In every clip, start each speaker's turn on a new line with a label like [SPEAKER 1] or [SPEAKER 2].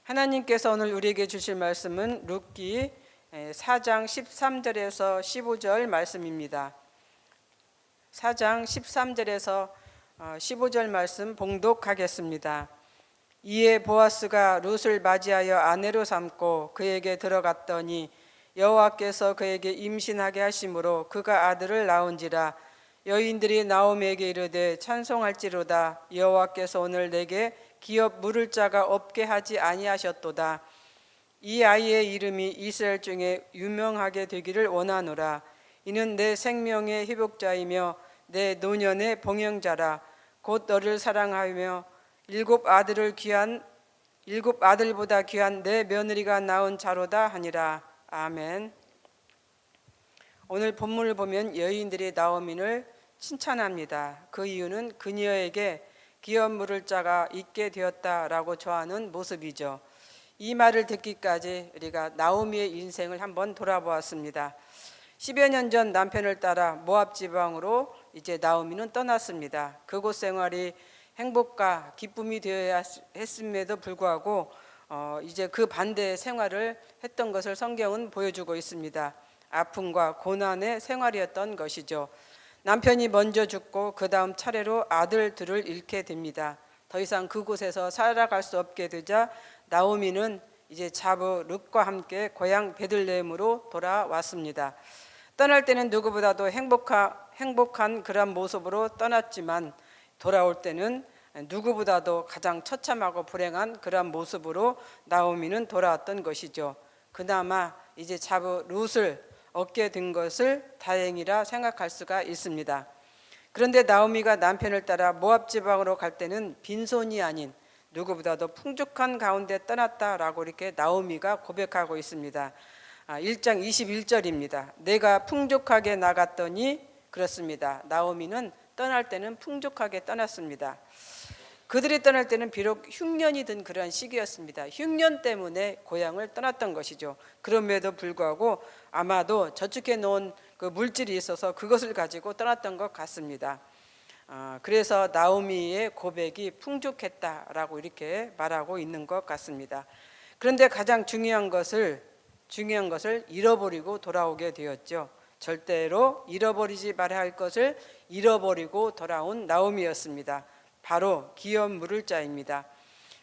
[SPEAKER 1] 하나님께서 오늘 우리에게 주실 말씀은 룻기 4장 13절에서 15절 말씀입니다. 4장 13절에서 15절 말씀 봉독하겠습니다. 이에 보아스가 룻을 맞이하여 아내로 삼고 그에게 들어갔더니 여호와께서 그에게 임신하게 하심으로 그가 아들을 낳은지라. 여인들이 나오미에게 이르되 찬송할지로다. 여호와께서 오늘 내게 기업 물을 자가 없게 하지 아니하셨도다. 이 아이의 이름이 이스라엘 중에 유명하게 되기를 원하노라. 이는 내 생명의 회복자이며 내 노년의 봉영자라. 곧 너를 사랑하며 일곱 아들보다 귀한 내 며느리가 낳은 자로다 하니라. 아멘. 오늘 본문을 보면 여인들이 나오미를 칭찬합니다. 그 이유는 그녀에게 기업 물을 자가 있게 되었다라고 좋아하는 모습이죠. 이 말을 듣기까지 우리가 나오미의 인생을 한번 돌아보았습니다. 10여 년 전 남편을 따라 모압 지방으로 이제 나오미는 떠났습니다. 그곳 생활이 행복과 기쁨이 되어야 했음에도 불구하고 이제 그 반대의 생활을 했던 것을 성경은 보여주고 있습니다. 아픔과 고난의 생활이었던 것이죠. 남편이 먼저 죽고 그 다음 차례로 아들들을 잃게 됩니다. 더 이상 그곳에서 살아갈 수 없게 되자 나오미는 이제 자부 룻과 함께 고향 베들레헴으로 돌아왔습니다. 떠날 때는 누구보다도 행복한 그런 모습으로 떠났지만 돌아올 때는 누구보다도 가장 처참하고 불행한 그런 모습으로 나오미는 돌아왔던 것이죠. 그나마 이제 자부 룻을 얻게 된 것을 다행이라 생각할 수가 있습니다. 그런데 나오미가 남편을 따라 모압 지방으로 갈 때는 빈손이 아닌 누구보다도 풍족한 가운데 떠났다라고 이렇게 나오미가 고백하고 있습니다. 1장 21절입니다. 내가 풍족하게 나갔더니, 그렇습니다. 나오미는 떠날 때는 풍족하게 떠났습니다. 그들이 떠날 때는 비록 흉년이 든 그런 시기였습니다. 흉년 때문에 고향을 떠났던 것이죠. 그럼에도 불구하고 아마도 저축해 놓은 그 물질이 있어서 그것을 가지고 떠났던 것 같습니다. 그래서 나오미의 고백이 풍족했다라고 이렇게 말하고 있는 것 같습니다. 그런데 가장 중요한 것을 잃어버리고 돌아오게 되었죠. 절대로 잃어버리지 말아야 할 것을 잃어버리고 돌아온 나오미였습니다. 바로 기업 물을 자입니다.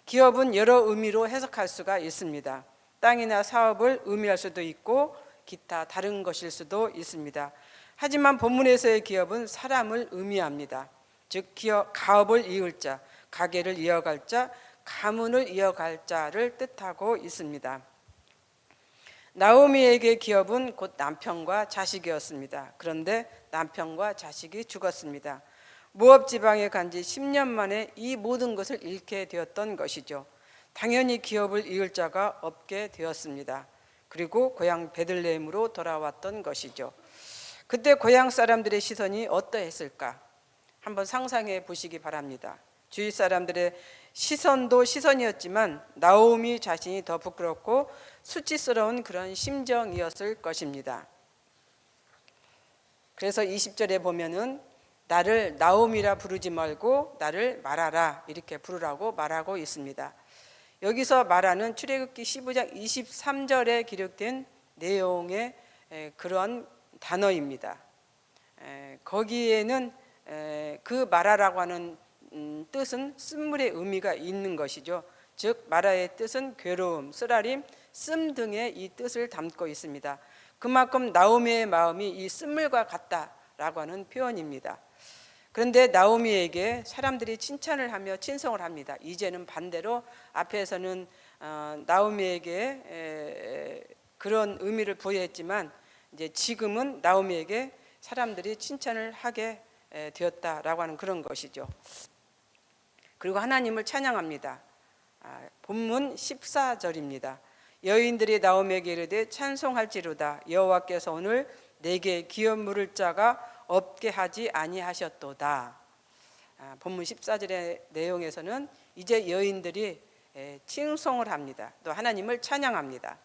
[SPEAKER 1] 기업은 여러 의미로 해석할 수가 있습니다. 땅이나 사업을 의미할 수도 있고 기타 다른 것일 수도 있습니다. 하지만 본문에서의 기업은 사람을 의미합니다. 즉 가업을 이을 자, 가게를 이어갈 자, 가문을 이어갈 자를 뜻하고 있습니다. 나오미에게 기업은 곧 남편과 자식이었습니다. 그런데 남편과 자식이 죽었습니다. 모압 지방에 간 지 10년 만에 이 모든 것을 잃게 되었던 것이죠. 당연히 기업을 이을 자가 없게 되었습니다. 그리고 고향 베들레헴으로 돌아왔던 것이죠. 그때 고향 사람들의 시선이 어떠했을까? 한번 상상해 보시기 바랍니다. 주위 사람들의 시선도 시선이었지만 나오미 자신이 더 부끄럽고 수치스러운 그런 심정이었을 것입니다. 그래서 20절에 보면은 나를 나오미라 부르지 말고 나를 마라라 이렇게 부르라고 말하고 있습니다. 여기서 마라는 출애굽기 15장 23절에 기록된 내용의 그런 단어입니다. 거기에는 그 마라라고 하는 뜻은 쓴물의 의미가 있는 것이죠. 즉 마라의 뜻은 괴로움, 쓰라림, 씀 등의 이 뜻을 담고 있습니다. 그만큼 나오미의 마음이 이 쓴물과 같다라고 하는 표현입니다. 그런데 나오미에게 사람들이 칭찬을 하며 친송을 합니다. 이제는 반대로 앞에서는 나오미에게 그런 의미를 부여했지만 이제 지금은 나오미에게 사람들이 칭찬을 하게 되었다라고 하는 그런 것이죠. 그리고 하나님을 찬양합니다. 본문 14절입니다. 여인들이 나오미에게 이르되 찬송할지로다. 여호와께서 오늘 내게 기업 물을 자가 없게 하지 아니하셨도다. 본문 14절의 내용에서는 이제 여인들이 칭송을 합니다. 또 하나님을 찬양합니다.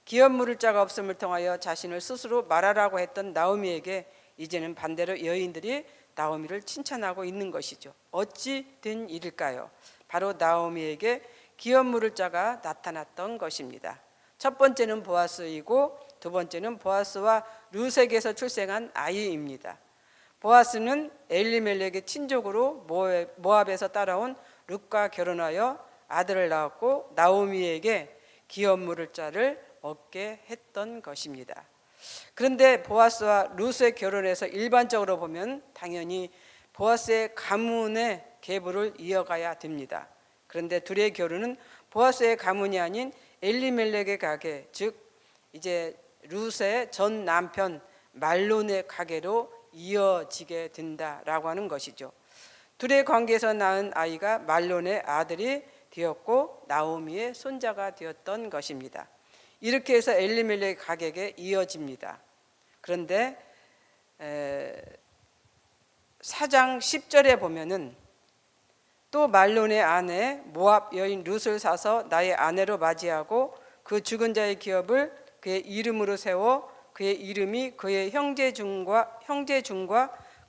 [SPEAKER 1] 기업 물을 자가 없음을 통하여 자신을 스스로 말하라고 했던 나오미에게 이제는 반대로 여인들이 나오미를 칭찬하고 있는 것이죠. 어찌 된 일일까요? 바로 나오미에게 기업 물을 자가 나타났던 것입니다. 첫 번째는 보아스이고 두 번째는 보아스와 룻에게서 출생한 아이입니다. 보아스는 엘리멜렉의 친족으로 모압에서 따라온 룻과 결혼하여 아들을 낳았고 나오미에게 기업 물을 자를 얻게 했던 것입니다. 그런데 보아스와 룻의 결혼에서 일반적으로 보면 당연히 보아스의 가문의 계보를 이어가야 됩니다. 그런데 둘의 결혼은 보아스의 가문이 아닌 엘리멜렉의 가게, 즉 이제 룻의 전 남편 말론의 가게로 이어지게 된다라고 하는 것이죠. 둘의 관계에서 낳은 아이가 말론의 아들이 되었고 나오미의 손자가 되었던 것입니다. 이렇게 해서 엘리멜렉 가게에 이어집니다. 그런데 4장 10절에 보면은 또 말론의 아내 모압 여인 룻을 사서 나의 아내로 맞이하고 그 죽은 자의 기업을 그의 이름으로 세워 그의 이름이 그의 형제 중과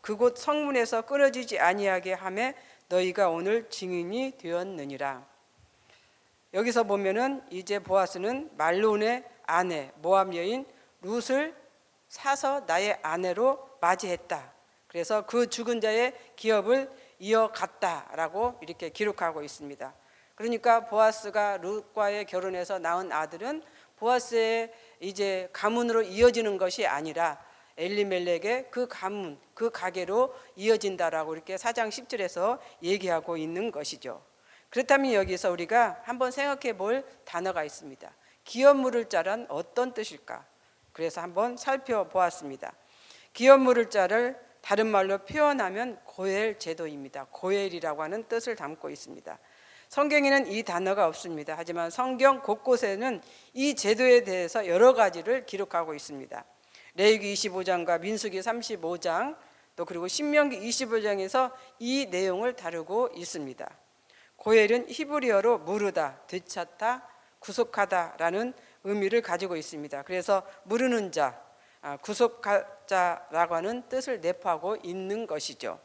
[SPEAKER 1] 그곳 성문에서 끊어지지 아니하게 하매 너희가 오늘 증인이 되었느니라. 여기서 보면은 이제 보아스는 말론의 아내 모압 여인 룻을 사서 나의 아내로 맞이했다. 그래서 그 죽은 자의 기업을 이어갔다라고 이렇게 기록하고 있습니다. 그러니까 보아스가 룻과의 결혼해서 낳은 아들은 보아스의 이제 가문으로 이어지는 것이 아니라 엘리멜렉의 그 가문, 그 가게로 이어진다라고 이렇게 4장 10절에서 얘기하고 있는 것이죠. 그렇다면 여기서 우리가 한번 생각해 볼 단어가 있습니다. 기업 물을 자란 어떤 뜻일까? 그래서 한번 살펴보았습니다. 기업 물을 자를 다른 말로 표현하면 고엘 제도입니다. 고엘이라고 하는 뜻을 담고 있습니다. 성경에는 이 단어가 없습니다. 하지만 성경 곳곳에는 이 제도에 대해서 여러 가지를 기록하고 있습니다. 레위기 25장과 민수기 35장 또 그리고 신명기 25장에서 이 내용을 다루고 있습니다. 고엘은 히브리어로 무르다, 되찾다, 구속하다라는 의미를 가지고 있습니다. 그래서 무르는 자, 구속자라고 하는 뜻을 내포하고 있는 것이죠.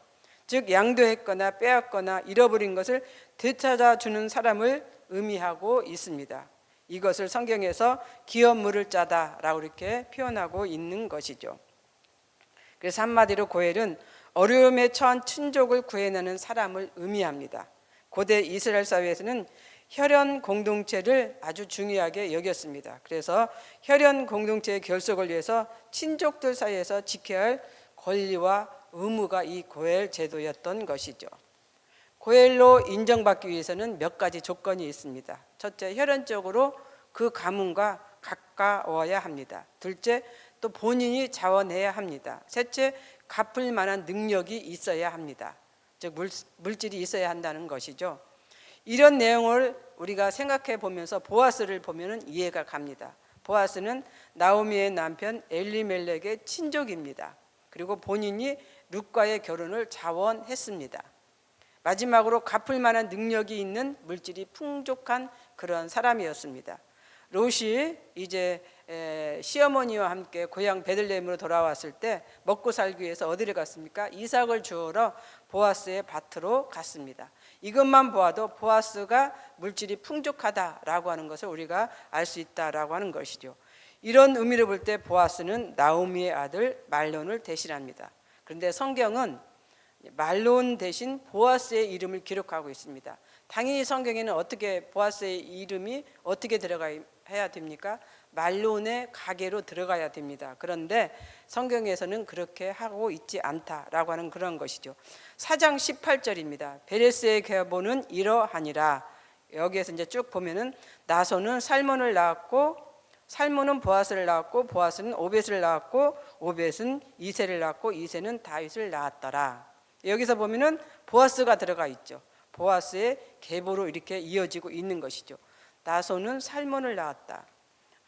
[SPEAKER 1] 즉 양도했거나 빼앗거나 잃어버린 것을 되찾아 주는 사람을 의미하고 있습니다. 이것을 성경에서 기업 물을 자다라고 이렇게 표현하고 있는 것이죠. 그래서 한마디로 고엘은 어려움에 처한 친족을 구해내는 사람을 의미합니다. 고대 이스라엘 사회에서는 혈연 공동체를 아주 중요하게 여겼습니다. 그래서 혈연 공동체의 결속을 위해서 친족들 사이에서 지켜야 할 권리와 의무가 이 고엘 제도였던 것이죠. 고엘로 인정받기 위해서는 몇 가지 조건이 있습니다. 첫째, 혈연적으로 그 가문과 가까워야 합니다. 둘째, 또 본인이 자원해야 합니다. 셋째, 갚을 만한 능력이 있어야 합니다. 즉 물질이 있어야 한다는 것이죠. 이런 내용을 우리가 생각해 보면서 보아스를 보면 이해가 갑니다. 보아스는 나오미의 남편 엘리멜렉의 친족입니다. 그리고 본인이 룻과의 결혼을 자원했습니다. 마지막으로 갚을 만한 능력이 있는 물질이 풍족한 그런 사람이었습니다. 롯이 이제 시어머니와 함께 고향 베들레헴으로 돌아왔을 때 먹고 살기 위해서 어디를 갔습니까? 이삭을 주우러 보아스의 밭으로 갔습니다. 이것만 보아도 보아스가 물질이 풍족하다라고 하는 것을 우리가 알 수 있다라고 하는 것이죠. 이런 의미를 볼 때 보아스는 나오미의 아들 말론을 대신합니다. 그런데 성경은 말론 대신 보아스의 이름을 기록하고 있습니다. 당연히 성경에는 어떻게 보아스의 이름이 어떻게 들어가야 됩니까? 말론의 가게로 들어가야 됩니다. 그런데 성경에서는 그렇게 하고 있지 않다라고 하는 그런 것이죠. 4장 18절입니다. 베레스의 계보는 이러하니라. 여기에서 이제 쭉 보면은 나손은 살몬을 낳았고 살몬은 보아스를 낳았고 보아스는 오벳을 낳았고 오벳은 이새를 낳았고 이새는 다윗을 낳았더라. 여기서 보면은 보아스가 들어가 있죠. 보아스의 계보로 이렇게 이어지고 있는 것이죠. 나손은 살몬을 낳았다.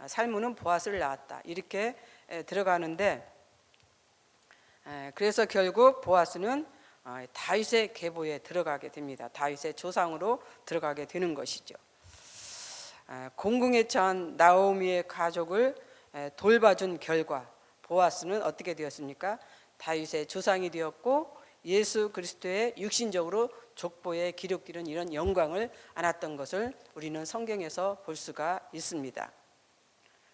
[SPEAKER 1] 살몬은 보아스를 낳았다. 이렇게 들어가는데 그래서 결국 보아스는 다윗의 계보에 들어가게 됩니다. 다윗의 조상으로 들어가게 되는 것이죠. 공궁에 처한 나오미의 가족을 돌봐준 결과 보아스는 어떻게 되었습니까? 다윗의 조상이 되었고 예수 그리스도의 육신적으로 족보에 기록되는 이런 영광을 안았던 것을 우리는 성경에서 볼 수가 있습니다.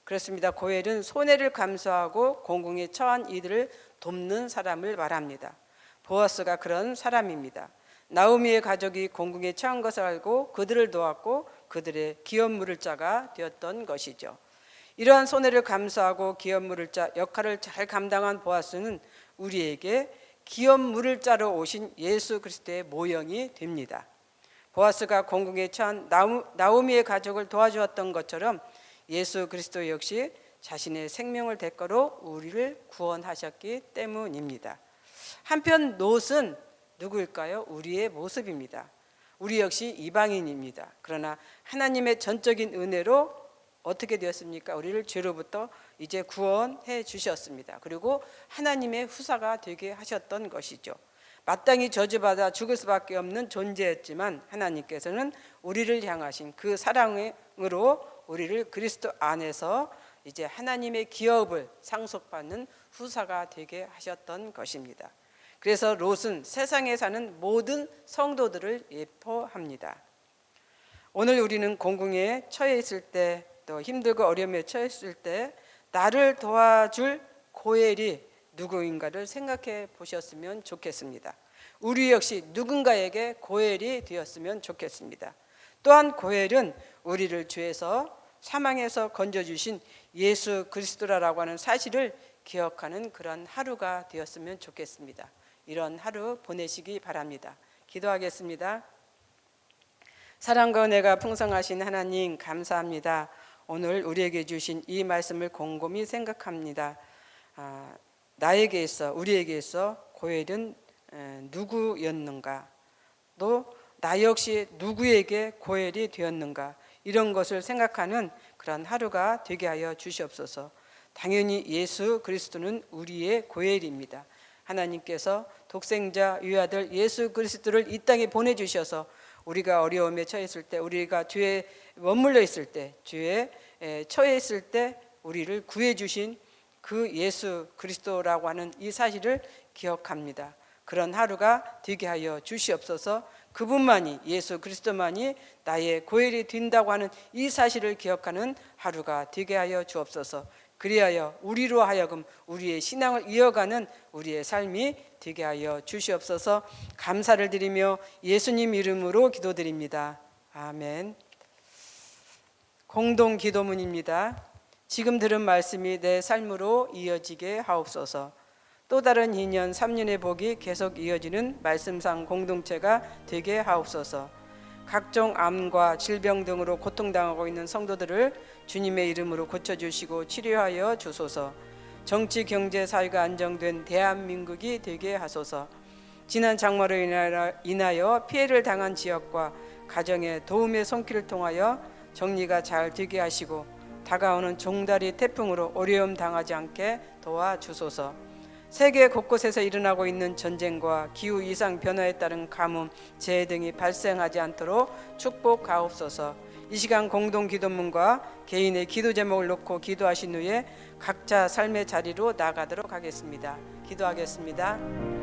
[SPEAKER 1] 그렇습니다. 고엘은 손해를 감수하고 공공에 처한 이들을 돕는 사람을 말합니다. 보아스가 그런 사람입니다. 나오미의 가족이 공공에 처한 것을 알고 그들을 도왔고 그들의 기업 물을 자가 되었던 것이죠. 이러한 손해를 감수하고 기업 물을 자 역할을 잘 감당한 보아스는 우리에게 기업 물을 자로 오신 예수 그리스도의 모형이 됩니다. 보아스가 공공에 처한 나오미의 가족을 도와주었던 것처럼 예수 그리스도 역시 자신의 생명을 대가로 우리를 구원하셨기 때문입니다. 한편 롯은 누구일까요? 우리의 모습입니다. 우리 역시 이방인입니다. 그러나 하나님의 전적인 은혜로 어떻게 되었습니까? 우리를 죄로부터 이제 구원해 주셨습니다. 그리고 하나님의 후사가 되게 하셨던 것이죠. 마땅히 저주받아 죽을 수밖에 없는 존재였지만 하나님께서는 우리를 향하신 그 사랑으로 우리를 그리스도 안에서 이제 하나님의 기업을 상속받는 후사가 되게 하셨던 것입니다. 그래서 롯은 세상에 사는 모든 성도들을 예포합니다. 오늘 우리는 공공에 처해 있을 때, 또 힘들고 어려움에 처했을 때 나를 도와줄 고엘이 누구인가를 생각해 보셨으면 좋겠습니다. 우리 역시 누군가에게 고엘이 되었으면 좋겠습니다. 또한 고엘은 우리를 죄에서 사망에서 건져주신 예수 그리스도라고 하는 사실을 기억하는 그런 하루가 되었으면 좋겠습니다. 이런 하루 보내시기 바랍니다. 기도하겠습니다. 사랑과 은혜가 풍성하신 하나님 감사합니다. 오늘 우리에게 주신 이 말씀을 곰곰이 생각합니다. 나에게 있어 우리에게 있어 고엘은 누구였는가, 또 나 역시 누구에게 고엘이 되었는가, 이런 것을 생각하는 그런 하루가 되게 하여 주시옵소서. 당연히 예수 그리스도는 우리의 고엘입니다. 하나님께서 독생자 유아들 예수 그리스도를 이 땅에 보내주셔서 우리가 어려움에 처했을 때, 우리가 죄에 머물러 있을 때, 죄에 처해 있을 때 우리를 구해주신 그 예수 그리스도라고 하는 이 사실을 기억합니다. 그런 하루가 되게 하여 주시옵소서. 그분만이, 예수 그리스도만이 나의 고엘이 된다고 하는 이 사실을 기억하는 하루가 되게 하여 주옵소서. 그리하여 우리로 하여금 우리의 신앙을 이어가는 우리의 삶이 되게 하여 주시옵소서. 감사를 드리며 예수님 이름으로 기도드립니다. 아멘. 공동 기도문입니다. 지금 들은 말씀이 내 삶으로 이어지게 하옵소서. 또 다른 2년, 3년의 복이 계속 이어지는 말씀상 공동체가 되게 하옵소서. 각종 암과 질병 등으로 고통당하고 있는 성도들을 주님의 이름으로 고쳐주시고 치료하여 주소서. 정치, 경제, 사회가 안정된 대한민국이 되게 하소서. 지난 장마로 인하여 피해를 당한 지역과 가정의 도움의 손길을 통하여 정리가 잘 되게 하시고 다가오는 종다리 태풍으로 어려움 당하지 않게 도와주소서. 세계 곳곳에서 일어나고 있는 전쟁과 기후 이상 변화에 따른 가뭄, 재해 등이 발생하지 않도록 축복하옵소서. 이 시간 공동 기도문과 개인의 기도 제목을 놓고 기도하신 후에 각자 삶의 자리로 나가도록 하겠습니다. 기도하겠습니다.